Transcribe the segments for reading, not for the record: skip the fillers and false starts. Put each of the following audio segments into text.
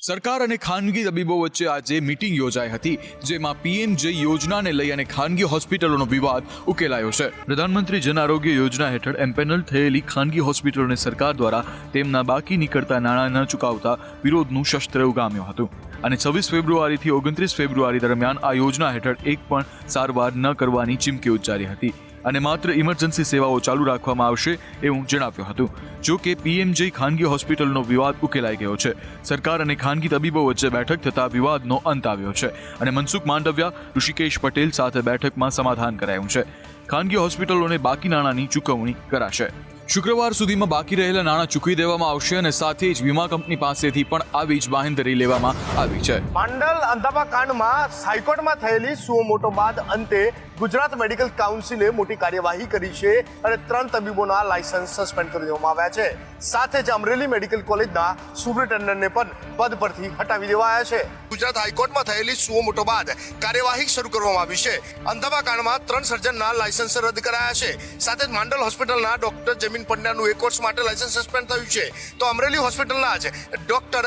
સરકાર અને ખાનગી તબીબો વચ્ચે આજે મીટિંગ યોજાઈ હતી, જેમાં પીએમજે યોજનાને લઈ અને ખાનગી હોસ્પિટલોનો વિવાદ ઉકેલાયો છે। પ્રધાનમંત્રી જન આરોગ્ય યોજના હેઠળ એમ્પેનલ થયેલી ખાનગી હોસ્પિટલોને સરકાર દ્વારા તેમના બાકી નીકળતા નાણાં ન ચૂકવતા વિરોધનું શસ્ત્ર ઉગામ્યું હતું અને 26 ફેબ્રુઆરીથી 29 ફેબ્રુઆરી દરમિયાન આ યોજના હેઠળ એક પણ સારવાર ન કરવાની ચીમકી ઉચ્ચારી હતી અને માત્ર ઇમરજન્સી સેવાઓ ચાલુ રાખવામાં આવશે એવું જણાવ્યું હતું। જો કે પીએમજે ખાનગી હોસ્પિટલનો વિવાદ ઉકેલાઈ ગયો છે। સરકાર અને ખાનગી તબીબો વચ્ચે બેઠક થતા વિવાદનો અંત આવ્યો છે અને મનસુખ માંડવિયા, ઋષિકેશ પટેલ સાથે બેઠકમાં સમાધાન કરાયું છે। ખાનગી હોસ્પિટલોને બાકી નાણાંની ચૂકવણી કરાશે। શુક્રવાર સુધીમાં બાકી રહેલા નાણાં ચૂકવી દેવામાં આવશે અને સાથે જ વીમા કંપની પાસેથી પણ આવી જ બાંહેધરી લેવામાં આવી છે। માંડલ અંધાપા કાંડમાં હાઈકોર્ટમાં થયેલી સુઓ મોટો બાદ અંતે ગુજરાત મેડિકલ કાઉન્સિલે મોટી કાર્યવાહી કરી છે અને 3 તબીબોના લાયસન્સ સસ્પેન્ડ કરી દેવામાં આવ્યા છે। સાથે જ અમરેલી મેડિકલ કોલેજના સુપ્રિન્ટેન્ડન્ટને પણ પદ પરથી હટાવી દેવાયા છે। ગુજરાત હાઈકોર્ટમાં થયેલી સુઓ મોટો બાદ કાર્યવાહી શરૂ કરવામાં આવી છે। અંધાપા કાંડમાં 3 સર્જનના લાયસન્સ રદ કરાયા છે। સાથે જ માંડલ હોસ્પિટલના ડોક્ટર જમીન પંડ્યાનું 1 વર્ષ માટે લાયસન્સ સસ્પેન્ડ થયું છે, તો અમરેલી હોસ્પિટલના જ ડોક્ટર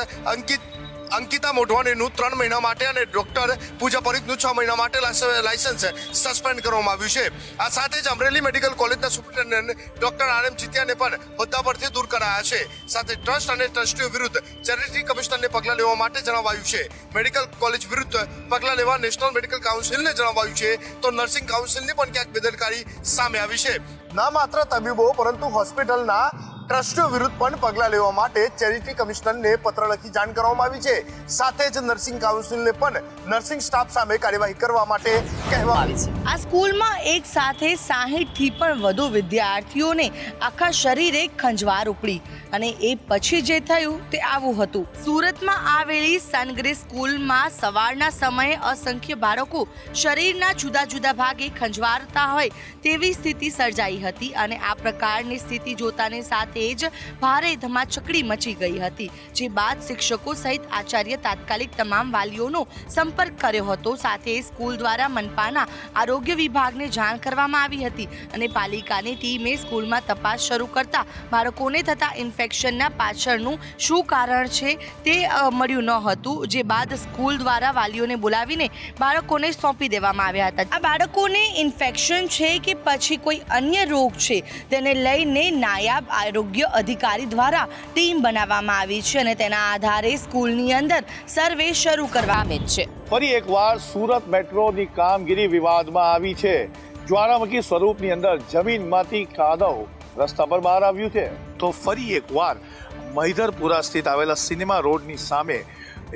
અંકિતા મોઢવાણીનું 3 મહિના માટે અને ડોક્ટર પૂજા પરીખનું 6 મહિના માટે લાયસન્સ સસ્પેન્ડ કરવામાં આવ્યું છે। આ સાથે જ અમરેલી મેડિકલ કોલેજના સુપ્રિન્ટેન્ડન્ટ ડોક્ટર આર એમ જીતિયાને પણ હોદ્દા પરથી દૂર કરાયા છે। સાથે ટ્રસ્ટ અને ટ્રસ્ટીઓ વિરુદ્ધ ચેરિટી કમિશનરને પગલાં લેવા માટે જણાવાયું છે। મેડિકલ કોલેજ વિરુદ્ધ પગલાં લેવા નેશનલ મેડિકલ કાઉન્સિલને જણાવાયું છે, તો નર્સિંગ કાઉન્સિલની પણ ક્યાંક બેદરકારી સામે આવી છે। ન માત્ર તબીબો પરંતુ હોસ્પિટલના ટ્રસ્ટીઓ વિરુદ્ધ પણ પગલાં લેવા માટે ચેરિટી કમિશનરને પત્ર લખી જાણ કરવામાં આવી છે। સાથે જ નર્સિંગ કાઉન્સિલને પણ નર્સિંગ સ્ટાફ સામે કાર્યવાહી કરવા માટે કહેવામાં આવી છે। આ સ્કૂલમાં એક સાથે 60 થી પણ વધુ વિદ્યાર્થીઓને આખા શરીરે ખંજવાળ ઉપડી અને એ પછી જે થયું તે આવું હતું। સુરતમાં આવેલી સનગ્રેસ સ્કૂલમાં સવારના સમયે અસંખ્ય બાળકો શરીરના જુદા જુદા ભાગે ખંજવાળતા હોય તેવી સ્થિતિ સર્જાઈ હતી અને આ પ્રકારની સ્થિતિ જોતાની સાથે જ ભારે ધમાચકડી મચી ગઈ હતી, જે બાદ શિક્ષકો સહિત આચાર્ય તાત્કાલિક તમામ વાલીઓનો સંપર્ક કર્યો હતો। સાથે સ્કૂલ દ્વારા મનપાના આરોગ્ય વિભાગને જાણ કરવામાં આવી હતી અને પાલિકાની ટીમે સ્કૂલમાં તપાસ શરૂ કરતા બાળકોને થતા ઇન્ફેક્શનના પાછળનું શું કારણ છે તે મળ્યું ન હતું, જે બાદ સ્કૂલ દ્વારા વાલીઓને બોલાવીને બાળકોને સોંપી દેવામાં આવ્યા હતા। આ બાળકોને ઇન્ફેક્શન છે કે પછી કોઈ અન્ય રોગ છે તેને લઈને નાયબ આરોગ્ય અધિકારી દ્વારા ટીમ બનાવવામાં આવી છે અને તેના આધારે સ્કૂલની અંદર સર્વે શરૂ કરવામાં છે। ફરી એકવાર સુરત મેટ્રોની કામગીરી વિવાદમાં આવી છે। જ્વાળામુખી સ્વરૂપની અંદર જમીનમાંથી કાદવ રસ્તા પર બહાર આવ્યું છે, તો ફરી એકવાર મહિધરપુરા સ્થિત આવેલા સિનેમા રોડની સામે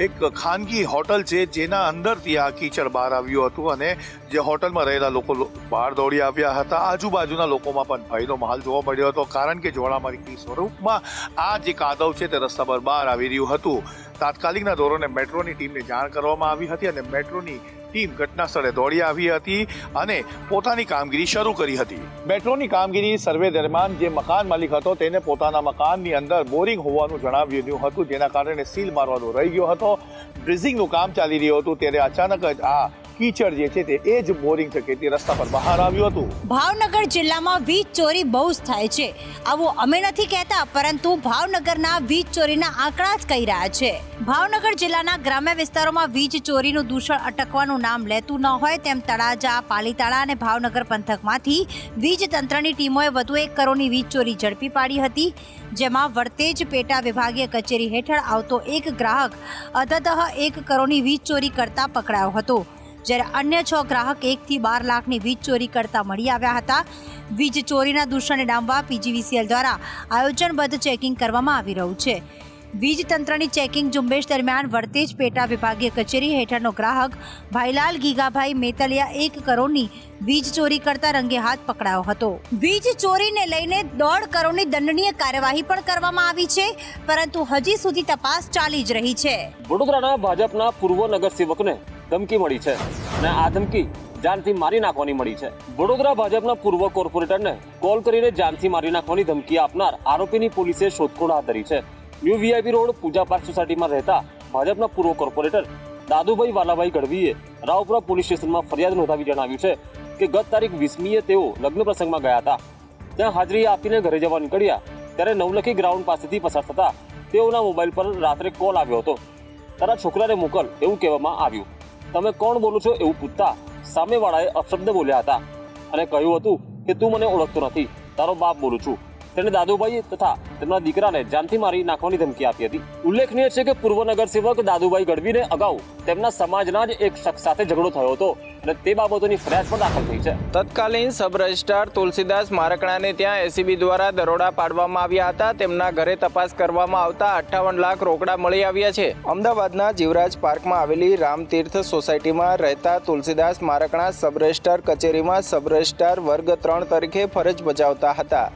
એક ખાનગી હોટલ છે, જેના અંદરથી આ કીચડ બહાર આવ્યું હતું અને જે હોટલમાં રહેલા લોકો બહાર દોડી આવ્યા હતા। આજુબાજુના લોકોમાં પણ ભયનો માહોલ જોવા મળ્યો હતો, કારણ કે જ્વાળામુખી સ્વરૂપમાં આ જે કાદવ છે તે રસ્તા પર બહાર આવી રહ્યું હતું। તાત્કાલિકના ધોરણે મેટ્રોની ટીમને જાણ કરવામાં આવી હતી અને મેટ્રોની ટીમ ઘટના સ્થળે દોડી આવી હતી અને પોતાની કામગીરી શરૂ કરી હતી। મેટ્રોની કામગીરી સર્વે દરમિયાન જે મકાન માલિક હતો તેને પોતાના મકાનની અંદર બોરિંગ હોવાનું જણાવ્યું હતું, જેના કારણે સીલ મારવાનો રહી ગયો હતો। ડ્રિઝિંગનું કામ ચાલી રહ્યું હતું ત્યારે અચાનક જ આ કીચડ જે છે તે એ જ બોરિંગ થકે તે રસ્તા પર બહાર આવ્યું હતું। ભાવનગર જિલ્લામાં વીજ ચોરી બહુ જ થાય છે, આવું અમે નથી કહેતા, પરંતુ ભાવનગરના વીજ ચોરીના આંકડા જ કહી રહ્યા છે। ભાવનગર જિલ્લાના ગ્રામ્ય વિસ્તારોમાં વીજ ચોરીનું દૂષણ અટકવાનું નામ લેતું ન હોય તેમ તળાજા, પાલીતાણા અને ભાવનગર પંથકમાંથી વીજ તંત્રની ટીમોએ વધુ 1 કરોડની વીજ ચોરી ઝડપી પાડી હતી, જેમાં વર્તેજ પેટા વિભાગીય કચેરી હેઠળ આવતો એક ગ્રાહક અંતતઃ 1 કરોડની વીજ ચોરી કરતા પકડાયો હતો, જ્યારે અન્ય 6 ગ્રાહક 1 થી 12 લાખની વીજ ચોરી કરતા મળી આવ્યા હતા। વીજ ચોરીના દૂષણને ડામવા પીજીવીસીએલ દ્વારા આયોજનબદ્ધ ચેકિંગ કરવામાં આવી રહ્યું છે। વીજ તંત્રની ચેકિંગ ઝુંબેશ દરમિયાન વર્તેજ પેટા વિભાગીય કચેરી હેઠળનો ગ્રાહક ભાઈલાલ ગીગાભાઈ મેતલિયા 1 કરોડની વીજ ચોરી કરતા રંગે હાથ પકડાયો હતો। વીજ ચોરીને લઈને 1.5 કરોડની દંડનીય કાર્યવાહી પણ કરવામાં આવી છે, પરંતુ હજી સુધી તપાસ ચાલી જ રહી છે। વડોદરાના ભાજપના પૂર્વ નગરસેવકને ધમકી મળી છે અને આ ધમકી જાનથી મારી નાખવાની મળી છે। વડોદરા ભાજપના પૂર્વ કોર્પોરેટરને કોલ કરીને જાનથી મારી નાખવાની ધમકી આપનાર આરોપીની પોલીસે શોધખોળ હાથ ધરી છે। ન્યૂ વીઆઈપી રોડ પૂજા પાર્ક સોસાયટીમાં રહેતા ભાજપના પૂર્વ કોર્પોરેટર દાદુભાઈ વાલાભાઈ ગઢવીએ રાવપુરા પોલીસ સ્ટેશનમાં ફરિયાદ નોંધાવી જણાવ્યું છે કે ગત તારીખ 20મીએ તેઓ લગ્ન પ્રસંગમાં ગયા હતા। ત્યાં હાજરી આપીને ઘરે જવા નીકળ્યા ત્યારે નવલખી ગ્રાઉન્ડ પાસેથી પસાર થતા તેઓના મોબાઈલ પર રાત્રે કોલ આવ્યો હતો। તારા છોકરાને મોકલ એવું કહેવામાં આવ્યું. તમે કોણ બોલો છો એવું પૂછતા સામેવાળાએ અપશબ્દ બોલ્યા હતા અને કહ્યું હતું કે તું મને ઓળખતો નથી, તારો બાપ બોલું છું. તેણે દાદુભાઈ તથા તેમના દીકરાને જાનથી મારી નાખવાની ધમકી આપી હતી. ઉલ્લેખનીય છે કે પૂર્વ નગરસેવક દાદુભાઈ ગઢવીને અગાઉ તેમના સમાજના જ એક શખ્સ સાથે ઝઘડો થયો હતો અને તે બાબતોની ફરિયાદ પણ દાખલ થઈ છે. તત્કાલીન સબ રજિસ્ટ્રાર તુલસીદાસ મારકણાને ત્યાં એસીબી દ્વારા દરોડા પાડવામાં આવ્યા હતા. તેમના ઘરે તપાસ કરવામાં આવતા 58 લાખ રોકડા મળી આવ્યા છે. અમદાવાદના જીવરાજ પાર્કમાં આવેલી રામતીર્થ સોસાયટીમાં રહેતા તુલસીદાસ મારકણા સબ રજિસ્ટ્રાર કચેરીમાં સબ રજિસ્ટ્રાર વર્ગ 3 તરીકે ફરજ બજાવતા હતા.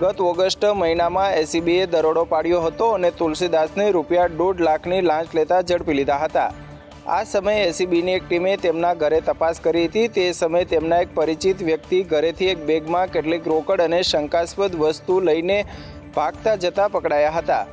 ગત ઓગસ્ટ મહિનામાં એસીબીએ દરોડો પાડ્યો હતો અને તુલસીદાસને રૂપિયા 1.5 લાખની લાંચ લેતા ઝડપી લીધા હતા. આ સમયે એસીબીની એક ટીમે તેમના ઘરે તપાસ કરી હતી. તે સમયે તેમના એક પરિચિત વ્યક્તિ ઘરેથી એક બેગમાં કેટલીક રોકડ અને શંકાસ્પદ વસ્તુ લઈને ભાગતા જતા પકડાયા હતા.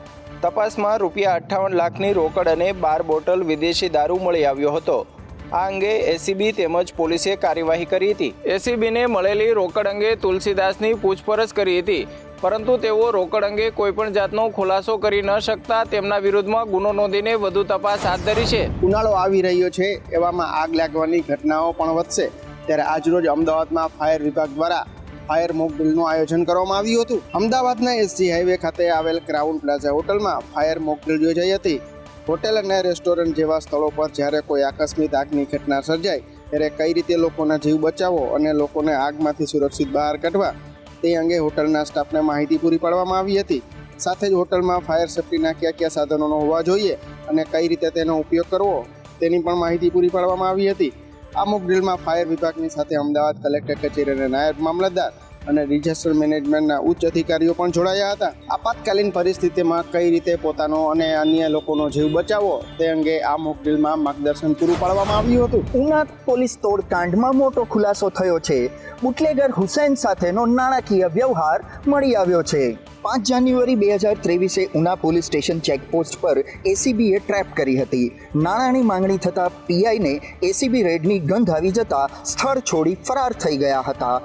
તપાસમાં રૂપિયા 58 લાખની રોકડ અને 12 બોટલ વિદેશી દારૂ મળી આવ્યો હતો. આ અંગે એસીબી તેમજ પોલીસે કાર્યવાહી કરી હતી. એસીબીને મળેલી રોકડ અંગે તુલસીદાસની પૂછપરછ કરી હતી, પરંતુ તેઓ રોકડ અંગે કોઈપણ જાતનો ખુલાસો કરી ન શકતા તેમના વિરુદ્ધમાં ગુનો નોંધીને વધુ તપાસ હાથ ધરી છે. ઉનાળો આવી રહ્યો છે, એવામાં આગ લાગવાની ઘટનાઓ પણ વધશે. ત્યારે આજરોજ અમદાવાદમાં ફાયર વિભાગ દ્વારા ફાયર મોક ડ્રીલનું આયોજન કરવામાં આવ્યું હતું. અમદાવાદના એસજી હાઈવે ખાતે આવેલ ક્રાઉન પ્લાઝા હોટલમાં ફાયર મોક ડ્રીલ યોજાઈ હતી. હોટેલ અને રેસ્ટોરન્ટ જેવા સ્થળો પર જ્યારે કોઈ આકસ્મિક આગની ઘટના સર્જાય ત્યારે કઈ રીતે લોકોના જીવ બચાવવો અને લોકોને આગમાંથી સુરક્ષિત બહાર કાઢવા તે અંગે હોટલના સ્ટાફને માહિતી પૂરી પાડવામાં આવી હતી. સાથે જ હોટલમાં ફાયર સેફ્ટીના કયા કયા સાધનોનો હોવા જોઈએ અને કઈ રીતે તેનો ઉપયોગ કરવો તેની પણ માહિતી પૂરી પાડવામાં આવી હતી. આ મોક ડ્રીલમાં ફાયર વિભાગની સાથે અમદાવાદ કલેક્ટર કચેરી અને નાયબ મામલતદાર અને ડિઝાસ્ટર મેનેજમેન્ટના ઉચ્ચ અધિકારીઓ પણ જોડાયા હતા. આપાતકાલીન પરિસ્થિતિમાં કઈ રીતે પોતાનો અને અન્ય લોકોનો જીવ બચાવવો તે અંગે આ મોક ડ્રીલમાં માર્ગદર્શન પૂરું પાડવામાં આવ્યું હતું. ઉના પોલીસ તોડકાંડમાં મોટો ખુલાસો થયો છે. બુટલેગર હુસૈન સાથેનો નાણાકીય વ્યવહાર મળી આવ્યો છે. 5 જાન્યુઆરી 2023 ઉના પોલીસ સ્ટેશન ચેકપોસ્ટ પર એસીબીએ ટ્રેપ કરી હતી. નાણાંની માંગણી થતાં પીઆઈને એસીબી રેડની ગંધ આવી જતા સ્થળ છોડી ફરાર થઈ ગયા હતા.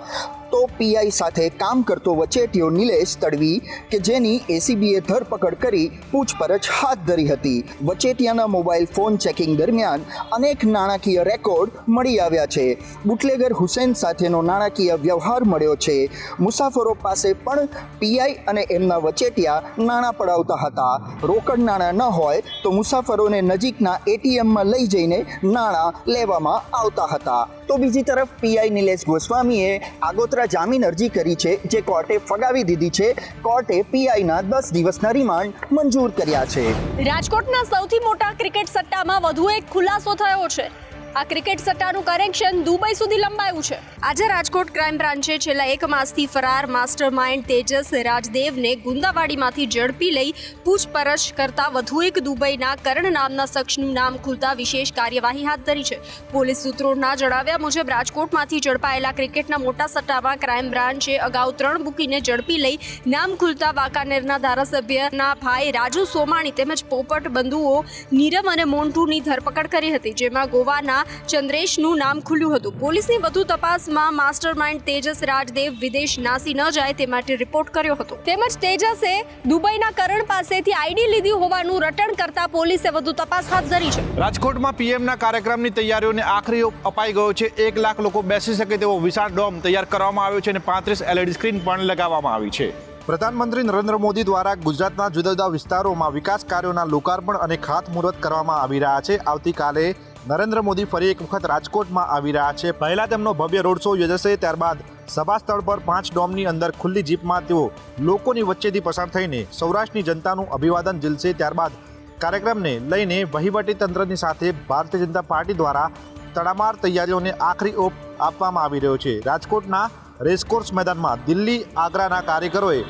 તો પીઆઈ સાથે કામ કરતો વચેટિયો નિલેશ તડવી કે જેની એસીબીએ ધરપકડ કરી પૂછપરછ હાથ ધરી હતી. વચેટિયાના મોબાઈલ ફોન ચેકિંગ દરમિયાન અનેક નાણાકીય રેકોર્ડ મળી આવ્યા છે. બુટલેગર હુસૈન સાથેનો નાણાકીય વ્યવહાર મળ્યો છે. મુસાફરો પાસે પણ પીઆઈ અને એમના વચેટિયા નાણાં પડાવતા હતા. રોકડ નાણાં ન હોય તો મુસાફરોને નજીકના એટીએમમાં લઈ જઈને નાણાં લેવામાં આવતા હતા. તો બીજી તરફ પીઆઈ નિલેશ ગોસ્વામીએ આગોતરા જામીન અરજી કરી છે, જે કોર્ટે ફગાવી દીધી છે. કોર્ટે પીઆઈના 10 દિવસના રિમાન્ડ મંજૂર કર્યા છે. રાજકોટના સૌથી મોટા ક્રિકેટ સટ્ટામાં વધુ એક ખુલાસો થયો છે. આ ક્રિકેટ સટ્ટાનું કનેક્શન દુબઈ સુધી લંબાયું છે. આજે રાજકોટ ક્રાઇમ બ્રાન્ચે છેલ્લા 1 માસથી ફરાર માસ્ટર માઇન્ડ તેજસ રાજદેવને ગુંદાવાડીમાંથી ઝડપી લઈ પૂછપરછ કરતા વધુ એક દુબઈના કરણ નામના શખ્સનું નામ ખુલતા વિશેષ કાર્યવાહી હાથ ધરી છે. પોલીસ સૂત્રોના જણાવ્યા મુજબ રાજકોટમાંથી ઝડપાયેલા ક્રિકેટના મોટા સટ્ટામાં ક્રાઇમ બ્રાન્ચે અગાઉ 3 બુકીને ઝડપી લઈ નામ ખુલતા વાંકાનેરના ધારાસભ્યના ભાઈ રાજુ સોમાણી તેમજ પોપટ બંધુઓ નીરવ અને મોન્ટુની ધરપકડ કરી હતી, જેમાં ગોવાના ચંદ્રેશનું નામ ખુલ્યું હતું. પોલીસની વધુ તપાસમાં માસ્ટર માઇન્ડ તેજસ રાજદેવ વિદેશ નાસી ન જાય તે માટે રિપોર્ટ કર્યો હતો. તેમજ તેજસે દુબઈના કરણ પાસેથી આઈડી લીધી હોવાનું રટણ કરતા પોલીસે વધુ તપાસ હાથ ધરી છે. રાજકોટમાં પીએમના કાર્યક્રમની તૈયારીઓને આખરી ઓપ અપાઈ ગયો છે. 1 લાખ લોકો બેસી શકે તેવો વિશાળ ડોમ તૈયાર કરવામાં આવ્યો છે અને 35 LED સ્ક્રીન પણ લગાવવામાં આવી છે. પ્રધાનમંત્રી નરેન્દ્ર મોદી દ્વારા ગુજરાતના જુદા જુદા વિસ્તારોમાં વિકાસ કાર્યોના લોકાર્પણ અને ખાતમુહૂર્ત કરવામાં આવી રહ્યા છે. આવતીકાલે નરેન્દ્ર મોદી ફરી એક વખત રાજકોટમાં આવી રહ્યા છે. પહેલા તેમનો ભવ્ય રોડ શો યોજાશે, ત્યારબાદ સભા સ્થળ પર 5 ડોમની અંદર ખુલ્લી જીપમાં તેઓ લોકોની વચ્ચેથી પસાર થઈને સૌરાષ્ટ્રની જનતાનું અભિવાદન ઝીલશે. ત્યારબાદ કાર્યક્રમને લઈને વહીવટી તંત્રની સાથે ભારતીય જનતા પાર્ટી દ્વારા તડામાર તૈયારીઓને આખરી ઓપ આપવામાં આવી રહ્યો છે. રાજકોટના રેસકોર્સ મેદાનમાં દિલ્હી આગ્રાના કારીગરોએ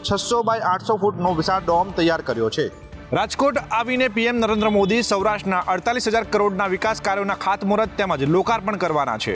600 બાય 800 ફૂટનો વિશાળ ડોમ તૈયાર કર્યો છે. રાજકોટ આવીને પીએમ નરેન્દ્ર મોદી સૌરાષ્ટ્રના 48,000 કરોડના વિકાસ કાર્યોના ખાતમુહૂર્ત તેમજ લોકાર્પણ કરવાના છે.